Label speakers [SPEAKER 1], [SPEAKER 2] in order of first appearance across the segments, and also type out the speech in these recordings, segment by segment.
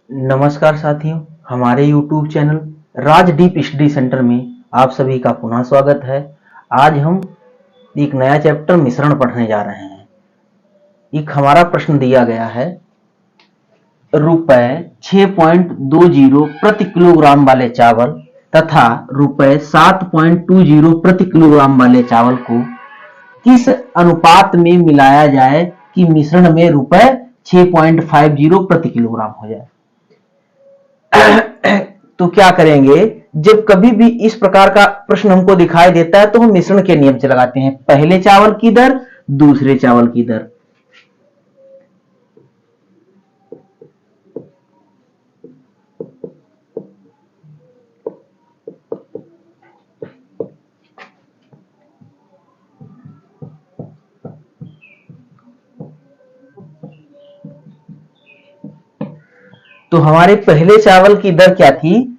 [SPEAKER 1] नमस्कार साथियों, हमारे YouTube चैनल राज डीप स्टडी सेंटर में आप सभी का पुनः स्वागत है। आज हम एक नया चैप्टर मिश्रण पढ़ने जा रहे हैं। एक हमारा प्रश्न दिया गया है, रुपए 6.20 प्रति किलोग्राम वाले चावल तथा रुपए 7.20 प्रति किलोग्राम वाले चावल को किस अनुपात में मिलाया जाए कि मिश्रण में रुपए 6.50 प्रति किलोग्राम हो जाए। तो क्या करेंगे, जब कभी भी इस प्रकार का प्रश्न हमको दिखाई देता है तो हम मिश्रण के नियम से लगाते हैं। पहले चावल की दर, दूसरे चावल की दर। तो हमारे पहले चावल की दर क्या थी?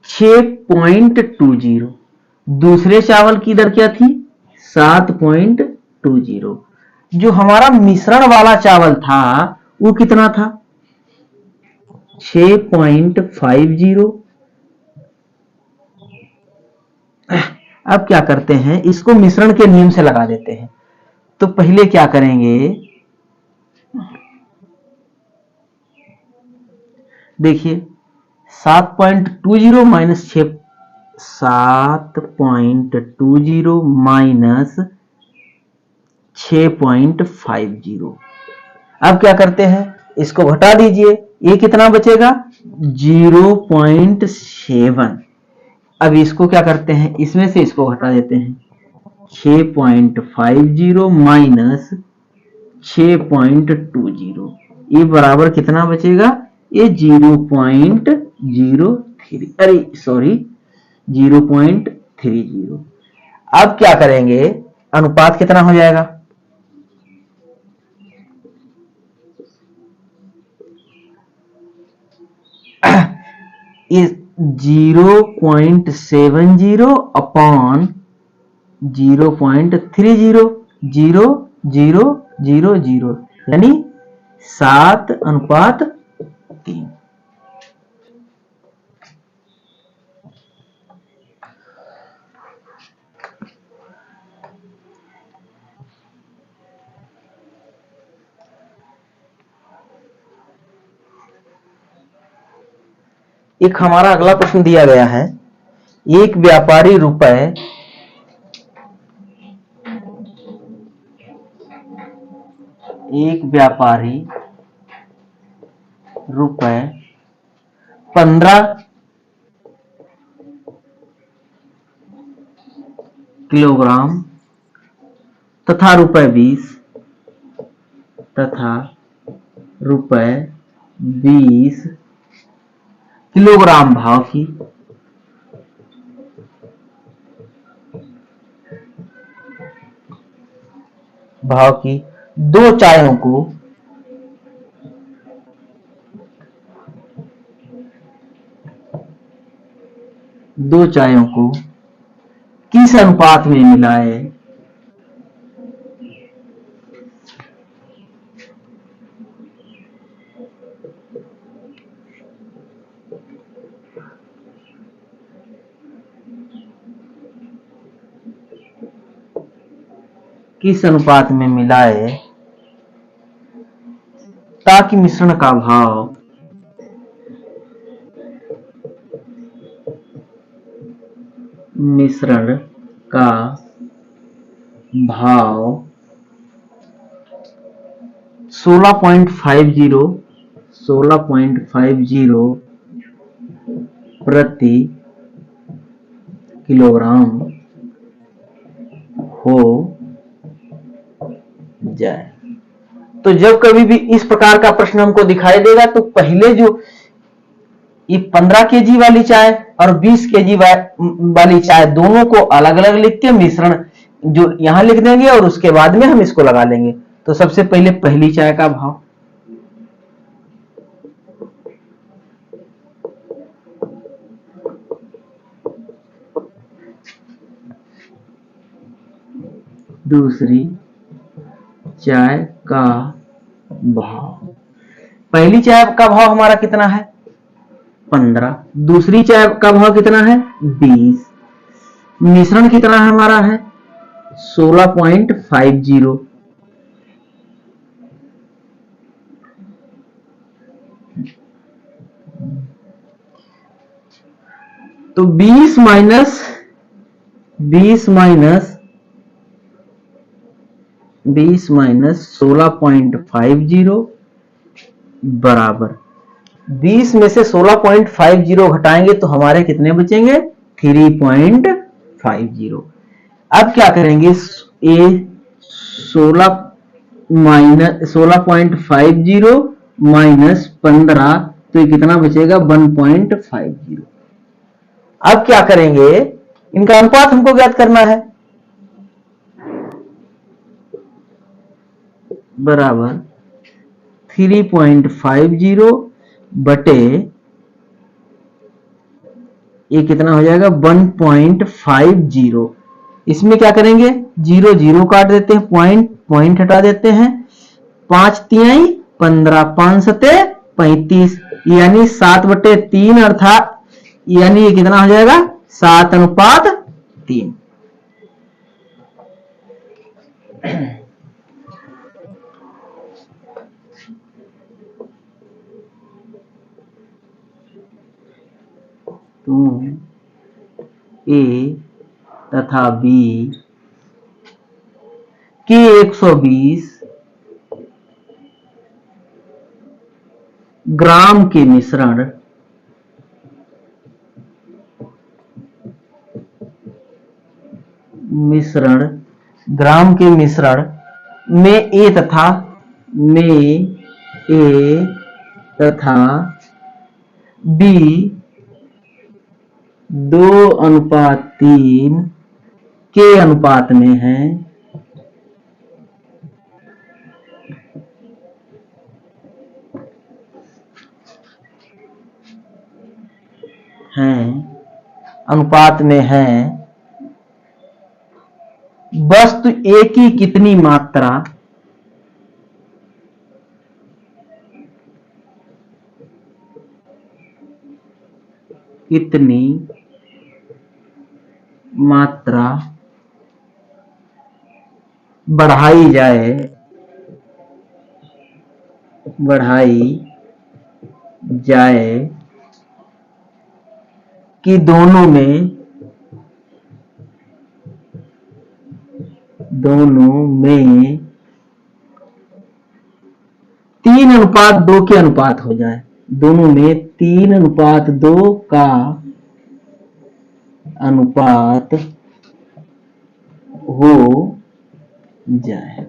[SPEAKER 1] 6.20। दूसरे चावल की दर क्या थी? 7.20। जो हमारा मिश्रण वाला चावल था वो कितना था? 6.50। अब क्या करते हैं, इसको मिश्रण के नियम से लगा देते हैं। तो पहले क्या करेंगे, देखिए 7.20 माइनस 7.20 माइनस 6.50। अब क्या करते हैं, इसको घटा दीजिए, ये कितना बचेगा? 0.7। अब इसको क्या करते हैं, इसमें से इसको घटा देते हैं। 6.50 माइनस 6.20, ये बराबर कितना बचेगा? ये 0.03, अरे सॉरी 0.30। अब क्या करेंगे, अनुपात कितना हो जाएगा? ये 0.70 अपॉन 0.30, 0.000, यानी 7:3। एक हमारा अगला प्रश्न दिया गया है, एक व्यापारी रुपए 15 किलोग्राम तथा रुपए 20 किलोग्राम भाव की दो चायों को किस अनुपात में मिलाए ताकि मिश्रण का भाव मिश्रण का भाव 16.50 प्रति किलोग्राम हो जाए। तो जब कभी भी इस प्रकार का प्रश्न हमको दिखाई देगा तो पहले जो ये 15 केजी वाली चाय और 20 केजी वाली चाय दोनों को अलग अलग लिख के मिश्रण जो यहां लिख देंगे और उसके बाद में हम इसको लगा लेंगे। तो सबसे पहले पहली चाय का भाव, दूसरी चाय का भाव। पहली चाय का भाव हमारा कितना है? 15। दूसरी चाय का भाव कितना है 20। मिश्रण कितना हमारा है 16.50। तो 20 माइनस 16.50 बराबर 20 में से 16.50 घटाएंगे तो हमारे कितने बचेंगे 3.50। अब क्या करेंगे ए 16.50 माइनस 15 तो ये कितना बचेगा 1.50। अब क्या करेंगे इनका अनुपात हमको ज्ञात करना है बराबर 3.50 बटे ये कितना हो जाएगा 1.50। इसमें क्या करेंगे 0 0 काट देते हैं पॉइंट हटा देते हैं 5 तिहाई 15 5 सते 35 यानी 7/3 अर्थात यानी ये कितना हो जाएगा 7:3। तो ए तथा बी के 120 ग्राम के मिश्रण ग्राम के मिश्रण में ए तथा बी 2:3 के अनुपात में है वस्तु ए की कितनी मात्रा बढ़ाई जाए कि दोनों में 3:2 के अनुपात हो जाए दोनों में 3:2 का अनुपात हो जाए।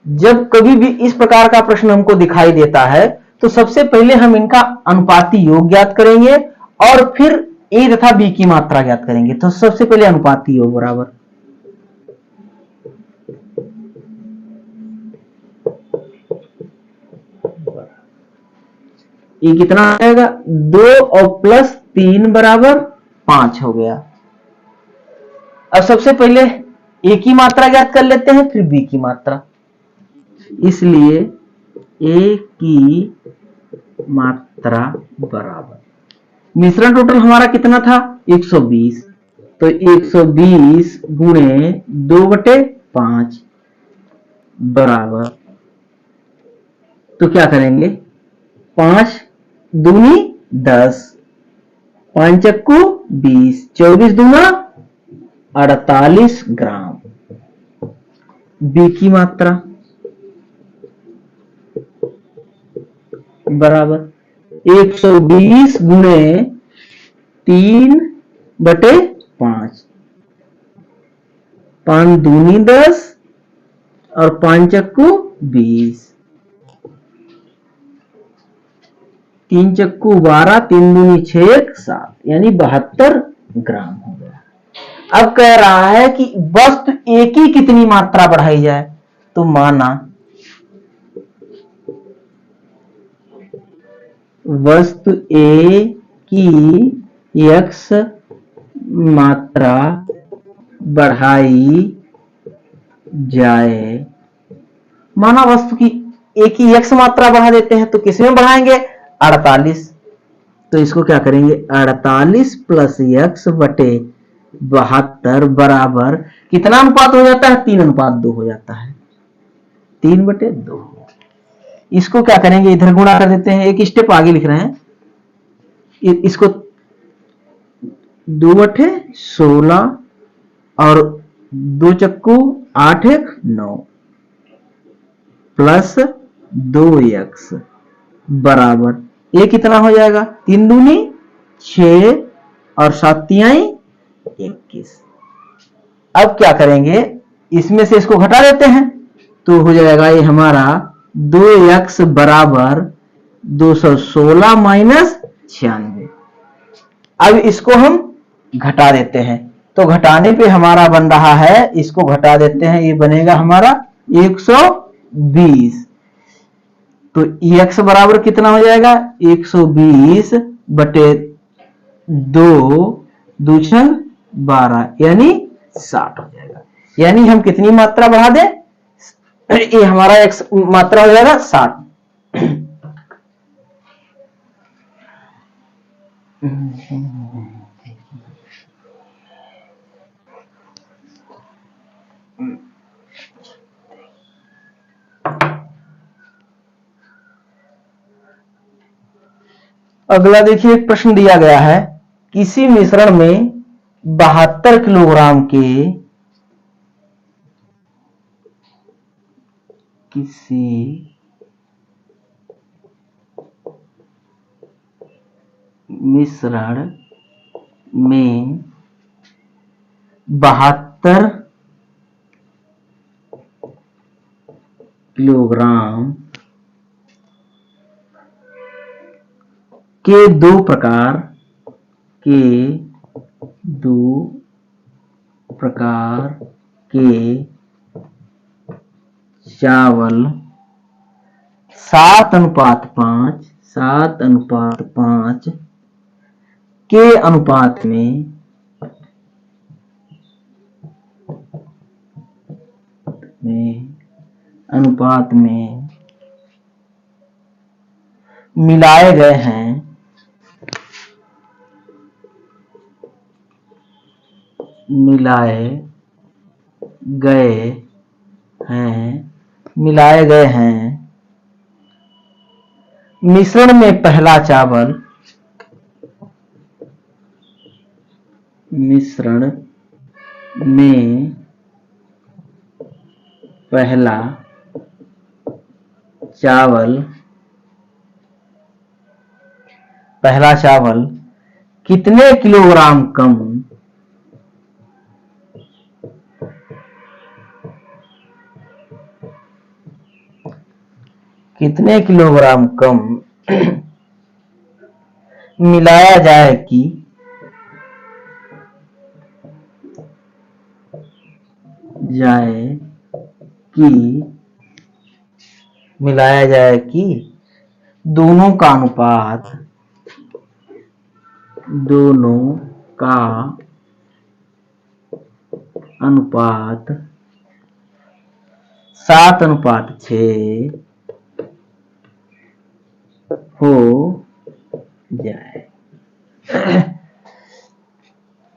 [SPEAKER 1] जब कभी भी इस प्रकार का प्रश्न हमको दिखाई देता है तो सबसे पहले हम इनका अनुपाती योग ज्ञात करेंगे और फिर ए तथा बी की मात्रा ज्ञात करेंगे। तो सबसे पहले अनुपाती योग बराबर ये कितना आएगा 2 और प्लस 3 बराबर 5 हो गया। अब सबसे पहले ए की मात्रा ज्ञात कर लेते हैं फिर बी की मात्रा। इसलिए ए की मात्रा बराबर मिश्रण टोटल हमारा कितना था 120 तो 120 गुणे 2/5 बराबर तो क्या करेंगे 5 दूनी 10 5 चक्कू 20 24 दूना 48 ग्राम। बी की मात्रा बराबर 120 गुणे 3/5 5 दूनी 10 और 5 चक्कू 20 3 चक्कू 12 3 दूनी 6 7 यानी 72 ग्राम हो गया। अब कह रहा है कि वस्तु ए की कितनी मात्रा बढ़ाई जाए तो माना वस्तु ए की x मात्रा बढ़ाई जाए। माना वस्तु की ए की x मात्रा बढ़ा देते हैं तो किसमें बढ़ाएंगे 48 तो इसको क्या करेंगे, 48 प्लस x बटे 72 बराबर कितना अनुपात हो जाता है, 3:2 हो जाता है, 3/2। इसको क्या करेंगे, इधर गुणा कर देते हैं, एक स्टेप आगे लिख रहे हैं, इसको 2/16 और 2 चक्कू 8 1 9 प्लस 2x बराबर ये कितना हो जाएगा, 3 दूनी 6 और 7 तिहाई 21। अब क्या करेंगे, इसमें से इसको घटा देते हैं, तो हो जाएगा ये हमारा 2x बराबर 216 माइनस 96। अब इसको हम घटा देते हैं, तो घटाने पे हमारा बन रहा है, इसको घटा देते हैं, ये बनेगा हमारा 120। तो x बराबर कितना हो जाएगा, 120 बटे 2 2×6 12 यानी 60 हो जाएगा। यानी हम कितनी मात्रा बढ़ा दें, ये हमारा x मात्रा हो जाएगा 60। अगला देखिए, एक प्रश्न दिया गया है, किसी मिश्रण में 72 किलोग्राम के मिश्रण में 72 किलोग्राम के दो प्रकार के चावल 7:5 के अनुपात में मिलाए गए हैं, मिश्रण में पहला चावल कितने किलोग्राम कम मिलाया जाए कि दोनों का अनुपात 7:6 हो जाए।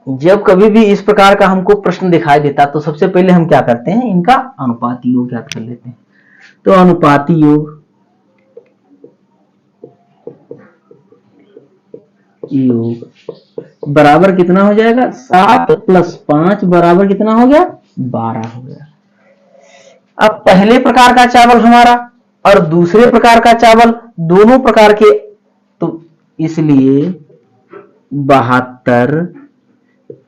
[SPEAKER 1] जब कभी भी इस प्रकार का हमको प्रश्न दिखाई देता, तो सबसे पहले हम क्या करते हैं, इनका अनुपाती योग ज्ञात कर लेते हैं। तो अनुपाती योग बराबर कितना हो जाएगा, 7 + 5 बराबर कितना हो गया, 12 हो गया। अब पहले प्रकार का चावल हमारा और दूसरे प्रकार का चावल दोनों प्रकार के, तो इसलिए 72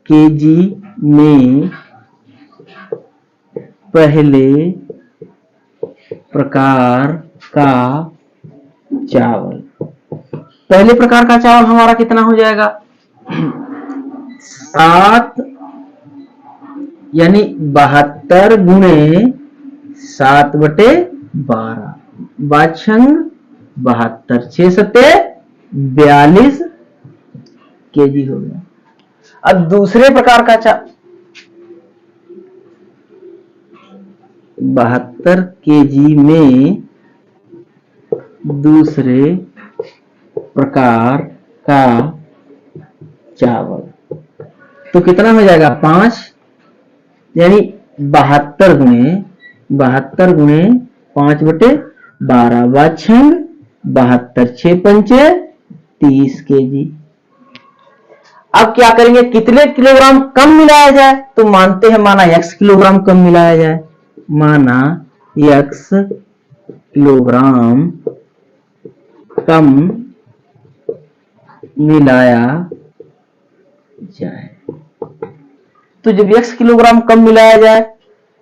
[SPEAKER 1] केजी में पहले प्रकार का चावल हमारा कितना हो जाएगा, 7 यानी 72 गुणे 7/12 बाछंग 72 6 सत्ते 42 केजी हो गया। अब दूसरे प्रकार का 72 केजी में दूसरे प्रकार का चावल। तो कितना हो जाएगा 5, यानी 72 गुणे 5/12 वाछंग 72 6 पंचे 30 केजी। अब क्या करेंगे, कितने किलोग्राम कम मिलाया जाए, तो मानते हैं माना x किलोग्राम कम मिलाया जाए, माना x किलोग्राम कम मिलाया जाए। तो जब x किलोग्राम कम मिलाया जाए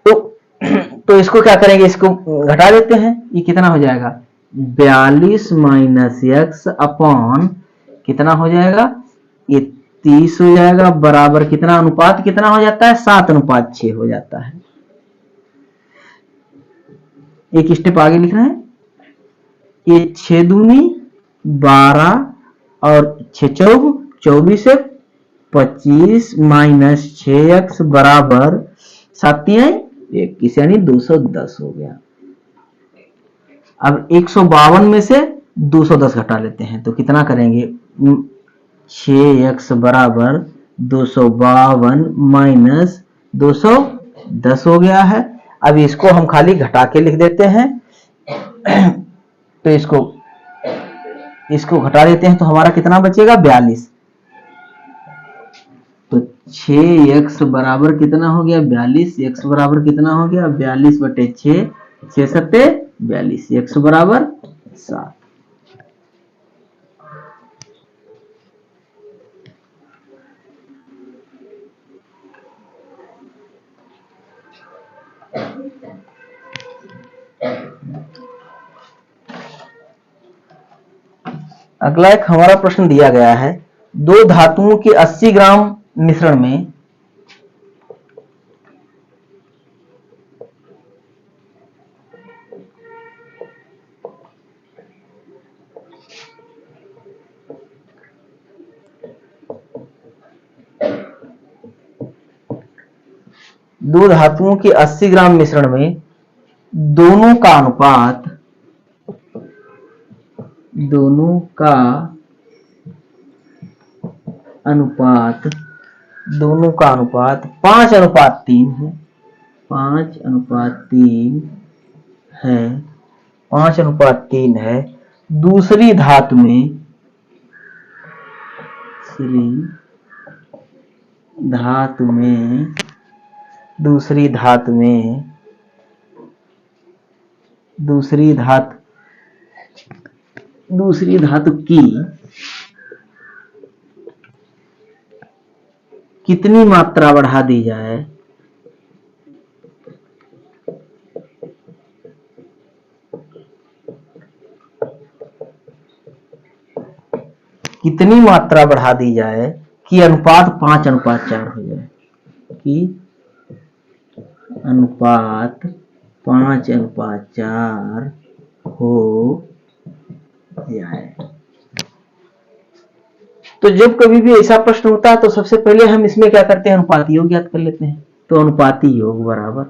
[SPEAKER 1] तो इसको क्या करेंगे, इसको घटा देते हैं। ये कितना हो जाएगा 42 माइनस x अपॉन कितना हो जाएगा, ये 30 हो जाएगा, बराबर कितना अनुपात कितना हो जाता है 7:6 हो जाता है। एक स्टेप आगे लिख रहे हैं, ये 6 दूनी 12 और 6 चौक 24 है 25 माइनस 6x बराबर 7 21 यानी 210 हो गया। अब 152 में से 210 घटा लेते हैं तो कितना करेंगे, 6x बराबर 252 माइनस 210 हो गया है। अब इसको हम खाली घटा के लिख देते हैं तो इसको घटा देते हैं तो हमारा कितना बचेगा 42। तो 6x बराबर कितना हो गया 42, x बराबर कितना हो गया 42/6 6 सत्ते 42, x बराबर 7। अगला एक हमारा प्रश्न दिया गया है, दो धातुओं के 80 ग्राम मिश्रण में दो धातुओं के 80 ग्राम मिश्रण में दोनों का अनुपात 5:3 है, 5:3 है, 5:3 है। दूसरी धातु में दूसरी धातु की कितनी मात्रा बढ़ा दी जाए, कितनी मात्रा बढ़ा दी जाए कि अनुपात 5:4 हो जाए, कि अनुपात 5:4 हो जाए। तो जब कभी भी ऐसा प्रश्न होता है तो सबसे पहले हम इसमें क्या करते हैं, अनुपाती योग ज्ञात कर लेते हैं। तो अनुपाती योग बराबर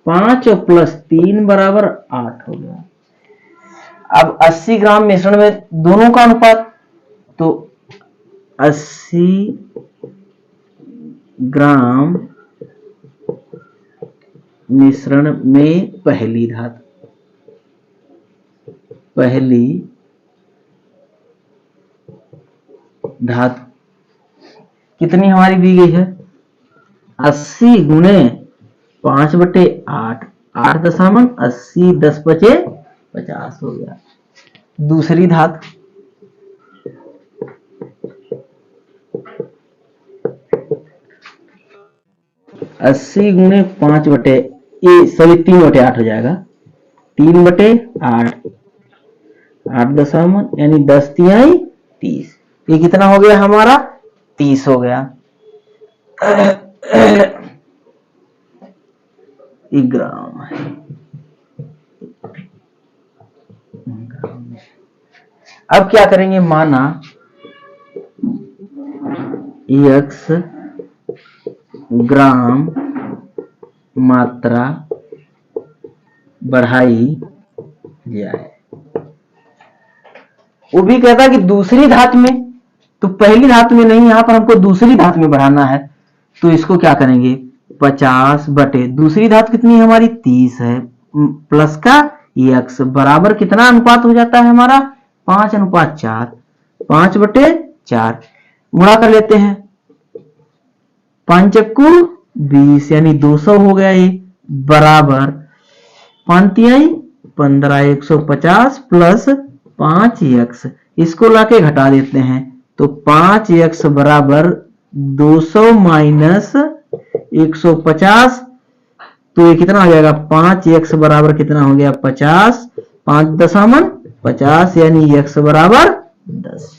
[SPEAKER 1] 5 + 3 बराबर 8 हो गया। अब 80 ग्राम मिश्रण में दोनों का अनुपात, तो 80 ग्राम मिश्रण में पहली धातु कितनी हमारी दी गई है 80 गुणे 5/8 8 दशमलव 80 10 बचे 50 हो गया। दूसरी धातु 80 गुणे 5 ये सभी 3/8 हो जाएगा, 3/8 8 दशमलव यानी 10 तिहाई 30। ये कितना हो गया हमारा 30 हो गया ग्राम है। अब क्या करेंगे, माना x ग्राम मात्रा बढ़ाई दिया है। वो भी कहता है कि दूसरी धातु में, तो पहली धातु में नहीं, यहां पर हमको दूसरी धातु में बढ़ाना है, तो इसको क्या करेंगे 50 बटे दूसरी धातु कितनी है हमारी 30 है, प्लस का x बराबर कितना अनुपात हो जाता है हमारा 5:4, 5/4 गुणा कर लेते हैं, 5 चक्कू 20 यानी 200 हो गया ये, बराबर 15 150 प्लस 5x, इसको लाके घटा देते हैं तो 5x बराबर 200 माइनस 150, तो ये कितना हो जाएगा 5x बराबर कितना हो गया 50, 5 दशमलव 50 यानी x बराबर 10।